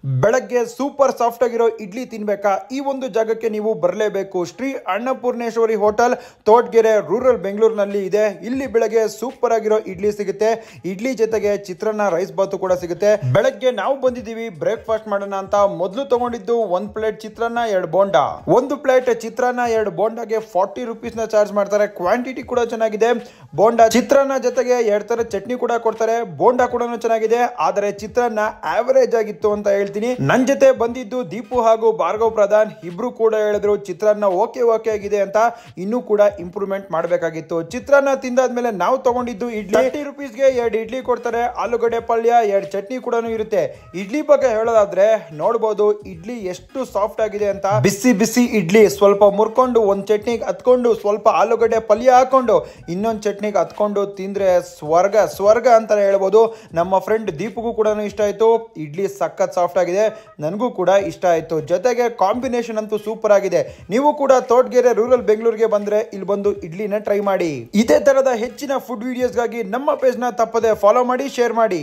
ಬೆಳಗ್ಗೆ super soft ಆಗಿರೋ ಇಡ್ಲಿ ತಿನ್ಬೇಕಾ? ಈ ಒಂದು ಜಾಗಕ್ಕೆ ನೀವು ಬರಲೇಬೇಕು. ಶ್ರೀ ಅನ್ನಪೂರ್ಣೇಶ್ವರಿ ಹೋಟೆಲ್, ತೋಟಗೆರೆ, ರೂರಲ್ ಬೆಂಗಳೂರಿನಲ್ಲಿ ಇದೆ. ಇಲ್ಲಿ ಬೆಳಗ್ಗೆ ಸೂಪರ್ ಆಗಿರೋ ಇಡ್ಲಿ ಸಿಗುತ್ತೆ. ಇಡ್ಲಿ ಜೊತೆಗೆ ಚಿತ್ರಾನ್ನ, ರೈಸ್ ಬಾತು ಕೂಡ ಸಿಗುತ್ತೆ. ಬೆಳಗ್ಗೆ ನಾವು ಬಂದಿದ್ದೀವಿ ಬ್ರೇಕ್ಫಾಸ್ಟ್ ಮಾಡೋಣ ಅಂತ. ಮೊದಲು ತಗೊಂಡಿದ್ದು 1 ಪ್ಲೇಟ್ ಚಿತ್ರಾನ್ನ, 2 ಬೋಂಡಾ. 1 ಪ್ಲೇಟ್ ಚಿತ್ರಾನ್ನ, 2 ಬೋಂಡಾಗೆ 40 rupees ಚಾರ್ಜ್ ಮಾಡ್ತಾರೆ. ಕ್ವಾಂಟಿಟಿ ಕೂಡ ಚೆನ್ನಾಗಿದೆ. ಬೋಂಡಾ ಚಿತ್ರಾನ್ನ ಜೊತೆಗೆ 2 ತರ ಚಟ್ನಿ ಕೂಡ ಕೊಡ್ತಾರೆ. ಬೋಂಡಾ ಕೂಡ ಚೆನ್ನಾಗಿದೆ, ಆದರೆ ಚಿತ್ರಾನ್ನ ಆವರೇಜ್ ಆಗಿತ್ತು ಅಂತ ಹೇಳ್ತೀನಿ. ನನ್ನ ಜೊತೆ ಬಂದಿದ್ದು ದೀಪು ಹಾಗೂ ಭಾರ್ಗವ್ ಪ್ರಧಾನ್. ಇಬ್ರು ಕೂಡ ಹೇಳಿದ್ರು ಚಿತ್ರಾನ್ನ ಓಕೆ ಆಗಿದೆ ಅಂತ, ಇನ್ನೂ ಕೂಡ ಇಂಪ್ರೂವ್ಮೆಂಟ್ ಮಾಡಬೇಕಾಗಿತ್ತು. ಚಿತ್ರಾನ್ನ ತಿಂದಾದ್ಮೇಲೆ ನಾವು ತಗೊಂಡಿದ್ದು ಇಡ್ಲಿ. 30 rupeesಗೆ 2 ಇಡ್ಲಿ ಕೊಡ್ತಾರೆ. ಆಲೂಗಡ್ಡೆ ಪಲ್ಯ, 2 ಚಟ್ನಿ ಕೂಡ ಇರುತ್ತೆ. ಇಡ್ಲಿ ಬಗ್ಗೆ ಹೇಳೋದಾದ್ರೆ ನೋಡಬಹುದು ಇಡ್ಲಿ ಎಷ್ಟು ಸಾಫ್ಟ್ ಆಗಿದೆ ಅಂತ. ಬಿಸಿ ಬಿಸಿ ಇಡ್ಲಿ ಸ್ವಲ್ಪ ಮುರ್ಕೊಂಡು, ಒಂದು ಚಟ್ನಿಗೆ ಹತ್ಕೊಂಡು, ಸ್ವಲ್ಪ ಆಲೂಗಡ್ಡೆ ಪಲ್ಯ ಹಾಕೊಂಡು, ಇನ್ನೊಂದು ಚಟ್ನಿಗೆ ಹತ್ಕೊಂಡು ತಿಂದ್ರೆ ಸ್ವರ್ಗ ಅಂತಾನೆ ಹೇಳ್ಬೋದು. ನಮ್ಮ ಫ್ರೆಂಡ್ ದೀಪಗೂ ಕೂಡ ಇಷ್ಟ ಆಯ್ತು. ಇಡ್ಲಿ ಸಖತ್ ಸಾಫ್ಟ್ ಆಗಿದೆ, ನನಗೂ ಕೂಡ ಇಷ್ಟ ಆಯ್ತು. ಜೊತೆಗೆ ಕಾಂಬಿನೇಷನ್ ಅಂತೂ ಸೂಪರ್ ಆಗಿದೆ. ನೀವು ಕೂಡ ತೋಟಗೆರೆ, ರೂರಲ್ ಬೆಂಗಳೂರಿಗೆ ಬಂದ್ರೆ ಇಲ್ಲಿ ಬಂದು ಇಡ್ಲಿನ ಟ್ರೈ ಮಾಡಿ. ಇದೇ ತರದ ಹೆಚ್ಚಿನ ಫುಡ್ ವಿಡಿಯೋಸ್ಗಾಗಿ ನಮ್ಮ ಪೇಜ್ನ ತಪ್ಪದೆ ಫಾಲೋ ಮಾಡಿ, ಶೇರ್ ಮಾಡಿ.